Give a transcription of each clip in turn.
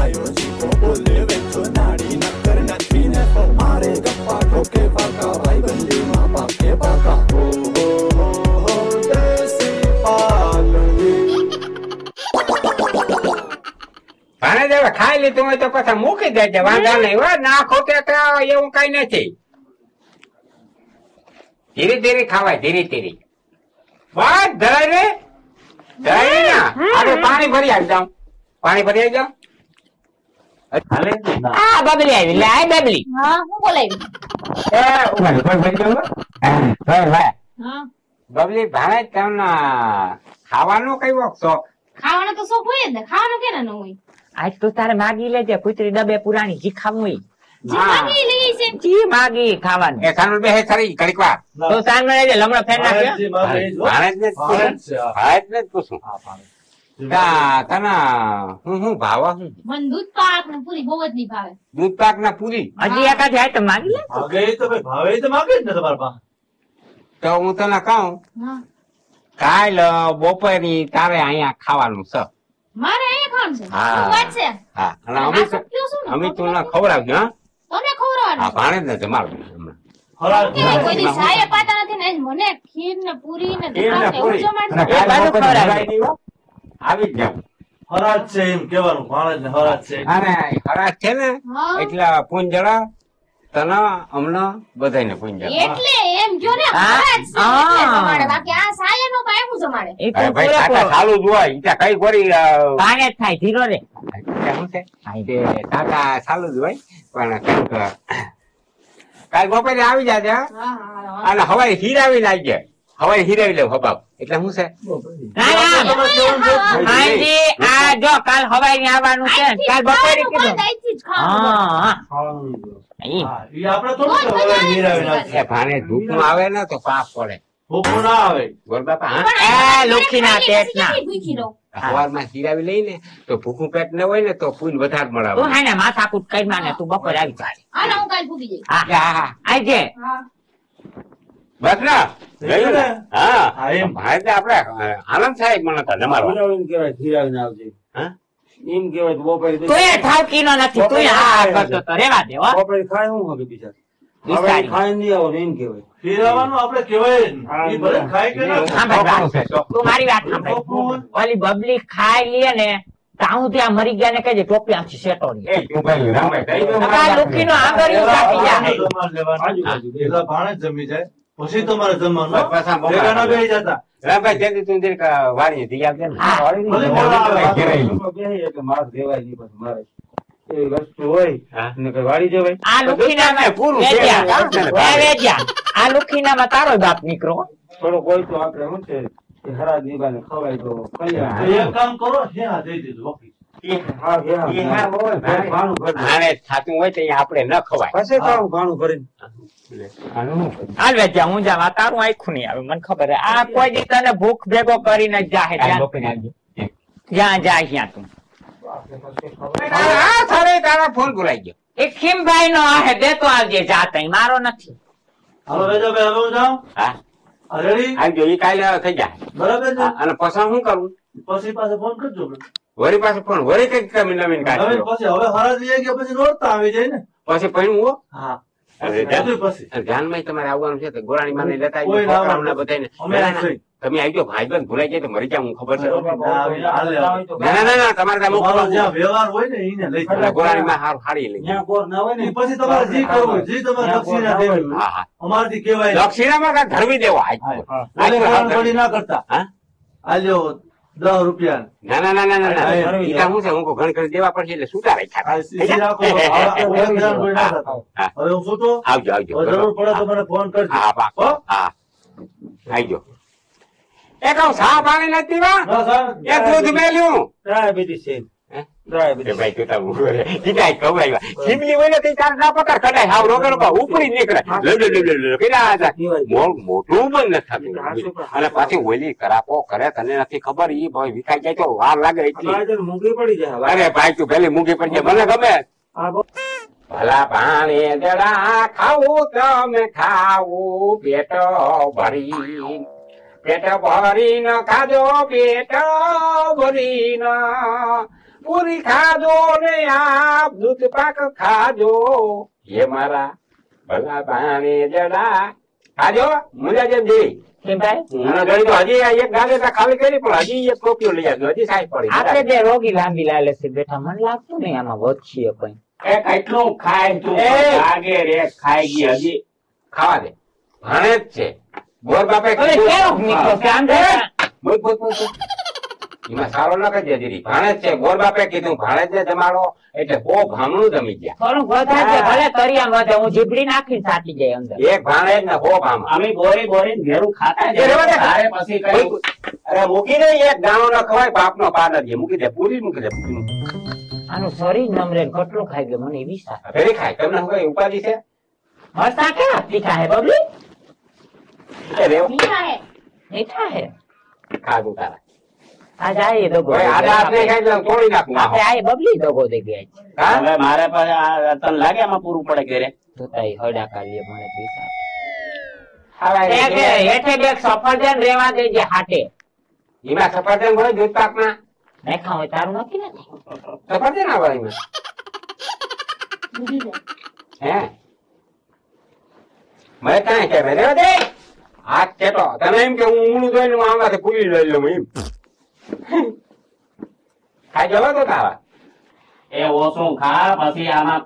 ગાયો જીવો બોલે વેચો નાડી નક્કર નથી ને મારે ગપ્પા ઠોકે પાકા ભાઈ બંધીમાં પાકે પાકા હો દેશી પાલડી ભાણે દેવા ખાઈ લીધું હોય તો પછી મૂકી દેજે, વાંધો નહીં હો. નાખો કે એવું કઈ નથી. ધીરે ધીરે ખાવાય, ધીરે ધીરે. બસ ધરે ધરે ના પાણી ભરી આવી જાઉં, પાણી ભરી આવી જાઉં. આ બબલી આવી, લે આ બબલી. હા હું બોલાવી. બબલી ભાણે તમને ખાવાનો કયો શોખ? ખાવાનો તો શોખ હોય જ ને, ખાવાનો કેના ન હોય. આજ તો તારે માગી લેજે, કુતરી ડબે પુરાણી જી ખાવું હોય. જે માગી લઈ છે જી માગી ખાવાનું. એ સાનું બે ખરી ઘડીક વાર તો સાન મને લેજે, લમણો ફેર નાખ્યો. ભાણે જ ને પૂછું તને હું ભાવા હું મને દૂધ પાક ને પૂરી બહુ જ નહીં ભાવે. દૂધ પાક ના પૂરી હજી એકાદ જાય તો માગી લે. ભાવે તો માગે જ ને તમારા પાસે. તો હું તને કહું હા કાલ બપોરની તારે અહીંયા ખાવાનું છે. મારે અહીંયા ખાવાનું છે. હા. શું વાત છે? હા અને આ અમે સત્યું શું ને? અમે તું ખવડાવજો. હા તમે ખવડાવવાનું. હા ભાણે જ ને જમાડું હમણાં. કેવાય, કોઈ દી સાયે પાતા નથી ને આજ મને ખીર ને પૂરી ને ખીર ને દૂધ ને પૂરી. એવું જમાડશે. અને કાલ બાજુ બપોરે ખવડાવજો. ભરાઈ દઈ હો. આવી જ જાવ. હરાજ છે એમ કેવાનું, ભાણેજ ને હરાજ છે. અને ખરાબ છે ને હા. એટલે પૂંજળા તને હમણાં બધાને પૂંજળા. એટલે એમ જો ને હા. ખરાજ છે એટલે હા. જમાડે. બાકી આ સાયે નો કાંઈ હું જમાડે. એ તો ભાઈ કાકા પૂરેપૂરો ચાલુ જ હોય ઈ ત્યાં કઈ ગોળી પાણે જ થાય, ધીરો રે. શું છે તે કાકા ચાલુ જ હોય પણ કંઈક કાલ બપોરે આવી જાજે. હા? હા હા અને હવાઈ હીરાવી લાગજે, હવાઈ હીરાવી લેવું હબાબ. એટલે શું છે ના ના હાજી, આ જો કાલ હવાઈ ને આવવાનું છે, કાલ બપોરે કીધું. હા ઈ. હા, ઈ આપણે થોડું કે હવે નીરાવી નાખીએ. એ ભાણે ધૂપમાં આવે ને તો પાપ પડે. ભૂખું ના આવે. બોલ બાપા. હા લુખીના પેટના. સવારમાં હીરાવી લઈને તો ભૂખું પેટ ન હોય ને તો પૂન વધારે મળે. તું હે ને માથાકૂટ કરી ને તું બપોરે આવી જાય. આને હું કાલ ભૂગી જઈશ. હા હા હા આવજે. હા બસ ના ગયું ને? હા હા, એમ. ભાઈ તો આપણે આનંદ સાહેબ મને તો જમાડવા. હા? તું એ ઠાવકી નો નથી, તું એ હા કરતો તો રેવા દે હો. ખીરાવાનું આપણે કહેવાય જ. ઈ ભલે ખાય કે ના સાંભળ ખાય. વાત. તું મારી વાત સાંભળ. ઓલી બબલી ખાઈ લે ને તાઉ ત્યાં મરી ગયા ને કહેજે ટોપી આમથી સેટો એ તું ભાઈ રામે દઈ દો. આ લુખીનો આંગળીઓ કાપી જાય. તમારે લેવાનું. પેલા ભાણે જ જમી જાય પછી તમારે જમવાનું. બસ, બસ, આ બપોર. ભેગા ના બેસી જતા. રામભાઈ જલ્દી તું જરીક વાળી દી આવજે ને. હા. વાળી ભલે દી. મોડા આવે. ઘેરાઈ લો. આ લુખીનામાં પૂરું છે. વેજ્યા. એ વેજ્યા. આ લુખીનામાં તારો બાપ નીકળો. એક કામ કરો, હેહા દઈ દીધું વખી. આને થાતું હોય તો અહીંયા આપણે ન ખવાય. આનું હાલ વેજ્યા હું જામ. આ તારું આખું નહીં આવે મને ખબર હે. આ કોઈ દી તને ભૂખ ભેગો કરીને જ જાહે. કાલ જ્યાં- બપોરે આવજે. જ્યાં જાય ત્યાં તું. હા સારે તારા ફોન ભૂલાઈ ગયો. એ ખીમભાઈ નો હે, દેતો આવજે જાતા. મારો નથી. હાલો રેજાભાઈ, હવે હું જાઉં. હા આ રેડી? આવજો એ કાલે થઈ જાય. બરાબર છે? અને પછી શું કરવું પછી પાસે ફોન કરજો. વળી પાસે ફોન વળી કઈક તમે નવીન હવે કાઢી પછી હવે હરાજ લઈ ગયા પછી નોરતા આવી જાય ને. પછી પૈણું હો. હા અરે બધું પછી ધ્યાનમાં તમારે આવવાનું છે તો ગોરાણી માને લેતા કોઈ ના આવે. બધાને અમે નથી. તમે આવજો ભાઈબંધ ભૂલાઈ જાય તો મરી જાવ હું ખબર છે. ના, હાલે આવે. ના તમારે ત્યાં તમારો મોકલવું. જ્યાં વ્યવહાર હોય ને એને લઈ એટલે જાઓ. ગોરાણીમાં હારું હારી લઈ ઈ પછી તમારે જી કરવું હોય, જી તમારે દક્ષિણા દેવી હોય. હા હા અમારાથી કહેવાય નહીં. દક્ષિણામાં કાંઈ ધરવી દેવો આજ ભલે ઘણા ઘડી ના કરતા. હા આલ્યો 10 રૂપિયા. ના ઈ કામ શું છે હું ઘણી કરી દેવા પડશે એટલે છૂટા આ રાખ્યા. સીસી રાખો. હવે આપણે ઘણા ઘડી ના થતા. હવે હું છૂટો. આવજો હવે જરૂર પડે તો મને ફોન કરજો. હા પાકો હો? હા આવજો. એ કહું સા પાણી નથી પીવા ના, સર. એ દૂધ મેલ્યું હે? એ ભાઈ તું તાર ઉભો રહે. ઈ કાંઈ કહું આવ્યા. શીમલી હોય ને તે તાર ના પકડ કઢાય હાવ રોગે રોગે ઉપડી નીકળે કર્યા હતા. મોટું બંધ નથી થતું અને પાછી ઓલી કરાપો કરે તને નથી ખબર ઈ ભાઈ વિખાઈ જાય તો વાર લાગે એટલી. અરે ભાઈ તું પેલી મૂંગી પડી જાય મને ગમે. ભલા પાણી જડા ખાવું તમે ખાવું પેટ ભરીને ખાજો પેટ ભરીને પૂરી ખાજો ને આપ દૂધ પાક ખાજો એ મારા ભલા પાણી જડા ખાજો મુજા જેમ જેવી કેમ ભાઈ મને ગણી તો હજી આ એક ગાલે ખાલી કરી પણ હજી એક ટોપીઓ લઈ આવજો હજી સાઈ પડી આપણે બે રોગી લાંબી લાલે છે બેઠા મને લાગતું નહીં આમાં વધશે કઈ એ કેટલું ખાય તું લાગે રે ખાઈ ગઈ હજી ખાવા દે ભણે જ છે બોર બાપે અરે કેવો નીકળો છે આમ દેખ. બોલ બોલ બોલ એમાં સારો ન કરજે દીદી ભાણે જ છે બોર બાપે કીધું ભાણે જ જમાડો એટલે બહુ ભામણું જમી ગયા થોડું વધારે છે, ભલે તરિયા વધે હું જીબડી નાખીને સાચી જાય અંદર એક ભાણે જ ને બહુ ભામ અમે બોરી બોરી ઘેરું ખાતા એ રેવા દે. તારે પછી કઈ અરે મૂકી દે એક દાણો ન ખવાય બાપ નો પાર નથી મૂકી દે પૂરી મૂકી દે પૂરી આનું શરીર નમરે ને કેટલું ખાઈ ગયો મને એવી સાથ ફેરી ખાય તમને શું કઈ ઉપાધિ છે મરસા કેવા તીખા હે બબલી એ રેવા મીઠા હે મીઠા હે ખાધું તારા આ જાય દગો હવે આડા હાથ નહીં ખાય તો તોડી નાખું આપણે આ બબલી દગો દે ગયા છે હા હવે મારે પાસે આ તને લાગે આમાં પૂરું પડે ઘરે જોતાઈ હડા કાલીએ મને પૈસા ખાવાય એક નહીં. હેઠે બે સફરજન રેવા દેજે હાટે એમાં સફરજન હોય દૂધ પાક ના નાખા હોય તારું નથી ને સફરજન આવે એમાં હે મેં કાંઈ કે રેવા દે હાથ ચેટો તને એમ કે હું ઊંડું જોઈને હું આમાંથી પૂરી લઈ લઉં એમ ખાઈ જવા તો તારા એ ઓછું ખા પછી આમાં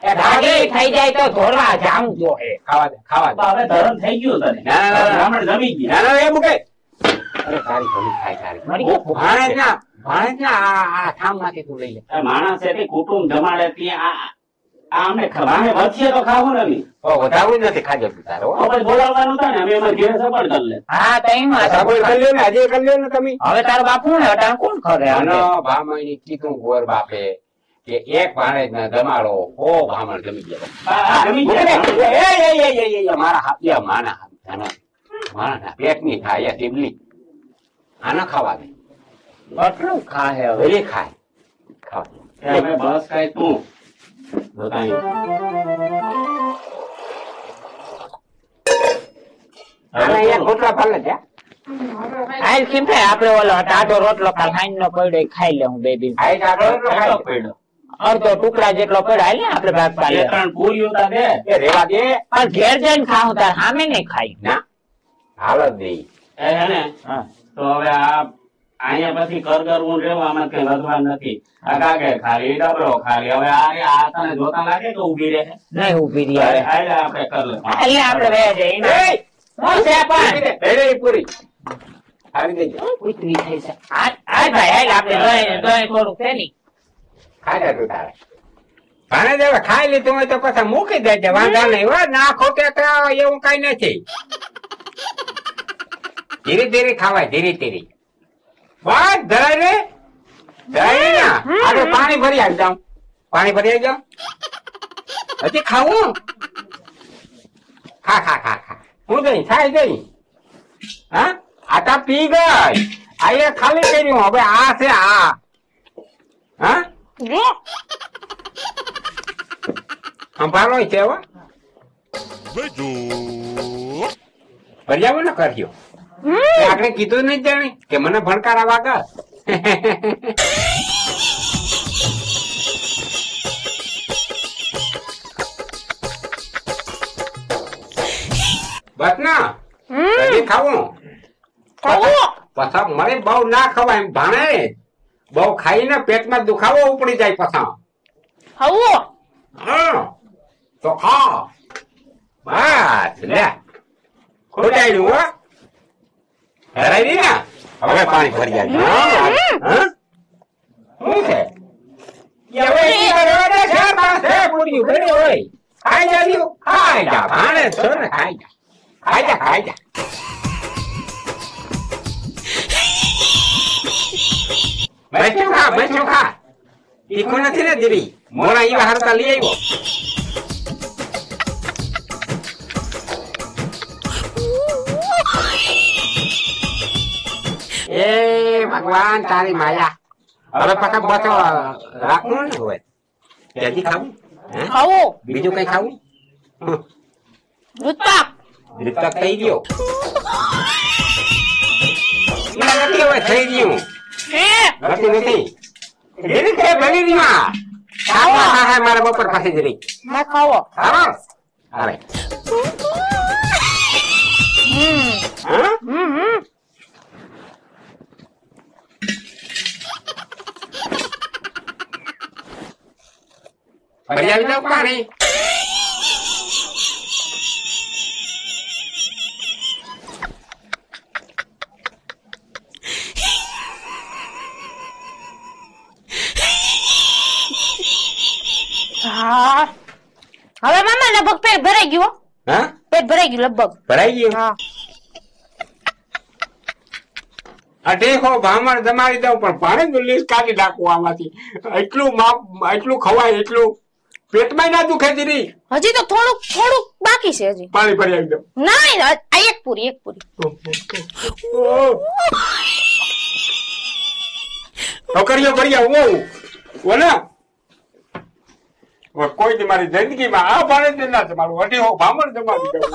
એ ભાગી થઈ જાય તો ધોરવા જામ જો હે ખાવા દે ખાવા દે તો હવે ધરમ થઈ ગયું તને ના, ના, ના. બ્રાહ્મણ જમી ગયા ના ના એ મૂકે અરે તારી ભલી ખાય તારી મરી ગયો. ભાણેજ ના આ થામ માંથી તું લઈ લે એ માણસ છે તે કુટુંબ જમાડે ત્યાં આ અમને ખવાને વધશે તો ખાવું ને અમે. વધારવું જ નથી ખાજો તું તારો તો પછી બોલાવવાનું થાય ને અમે અમારે ઘેરે સપોર્ટ કરી લે હા તઈ માં સગવડ કરી લ્યો ને હજી કરી લ્યો ને તમે હવે તારો બાપુ ને અટાણ કોણ ખરે અને ભામણી કીધું ગોર બાપે કે એક ભાણેજ ને જમાડો ઓ ભામણ જમી ગયા આ જમી ગયા ને? મારા હાથિયા માના માના પેટની થાય એ ટીબલી આના ખાવા દે કેટલું ખા હે હવે વેલી ખાય ખાવા દે. એ હવે બસ કઈ તું બતાવી. આના અહીંયા ગોટલા પાલે છે હાલ કેમ થાય આપણે ઓલો ટાઢો રોટલો કાલ હાઈન નો પડ્યો એ ખાઈ લે હું બે દિન આ ટાઢો એટલો ખાય કેટલો છે. પડ્યો? અડધો ટુકડા જેટલો પડ્યો હાલ ને આપણે ભાગ બે પાડે ત્રણ પૂરીઓ તા દે. એ રેવા દે પણ ઘેર જઈને ખાવું તાર સામે નહીં ખાઈ ના હાલ જ દે એ હે ને હા. તો હવે આ અહીંયા પછી કરગરવું રહેવું આમાં કઈ વધવાનું નથી. આ કાકે ખાલી ડબરો ખાલી હવે આ તને જોતા લાગે કે ઉભી રહે નહીં ઉભી રહી અરે હવે હાલે આપણે કર લે એટલે આપણે રહે જઈને શું છે પણ એ પૂરી ખાવી દેજો ઉતરી થઈ છે હાલ ભાઈ હાલ આપણે દહીં થોડુંક છે ની ખાઈ લે તું તારે ભાણે દેવે ખાઈ લીધું હોય તો પછી મૂકી દેજે વાંધા નહીં હો ના ખોટે તો એવું કઈ નથી ધીરે ધીરે ખાવાય ધીરે ધીરે બસ ધરાય રે ધરાય ને આગળ પાણી ભરી આવી જાઉં પાણી ભરી આવી જાઉં હજી ખાવું ખા ખા ખા ખા હું જઈ થાય જઈ હા આટા પી ગઈ આ એ ખાલી કર્યું હવે આ છે આ હા સંભાળો છે હવે ભર્યા ને કર્યો આપણે કીધું નહીં જાણી કે મને ભણકારા વાગા બસ ના હજી ખાવું પછા મને બહુ ના ખવાય એમ ભાણે બહુ ખાઈને પેટમાં દુખાવો ઉપડી જાય પછા હા તો ખા બસ લે ખોટાડ્યું હો હરાઈ દી ને હવે પાણી ભરી આવી હા શું છે હવે રેવા દે છે પાસે પૂર્યું ભરી હોય ખાઈ જા દીધું ખાઈ જા ભાણે છો ને ખાઈ જા ખાઈ જા ખાઈ જા બેસો ખા તીખું નથી ને દીદી મોરા એવા હરતા લઈ આવ્યો એ ભગવાન તારી માયા હવે પાછા બચો રાખવું ને હોય ત્યાંથી ખાવું હે? બીજું કઈ ખાવું દૂધ થઈ ગયો એમાં નથી હવે થઈ ગયું નથી નથી જરીક એ બગીડીમાં હા મારા બપોર પાસે જરીક ના ખાવો હા આવે હા ફરી આવી જાવ પાણી હા હવે મામા લગભગ પેટ ભરાઈ ગયું હો. હા પેટ ભરાઈ ગયું લગભગ ભરાઈ ગયું હા આ ટેકો ભામણ દમાડી દઉં પણ પાણી નું લીસ કાઢી નાખવું આમાંથી એટલું માપ એટલું ખવાય એટલું પેટમાં ના દુખે દીદી હજી તો થોડુંક બાકી છે હજી પાણી ભરી આવી દઉં નહીં આ એક પૂરી છોકરીઓ ભરી આવું બોલે કોઈ દી મારી જિંદગીમાં આ પાણી જ ના તમારું અઢી ભામણ દમાડી દઉં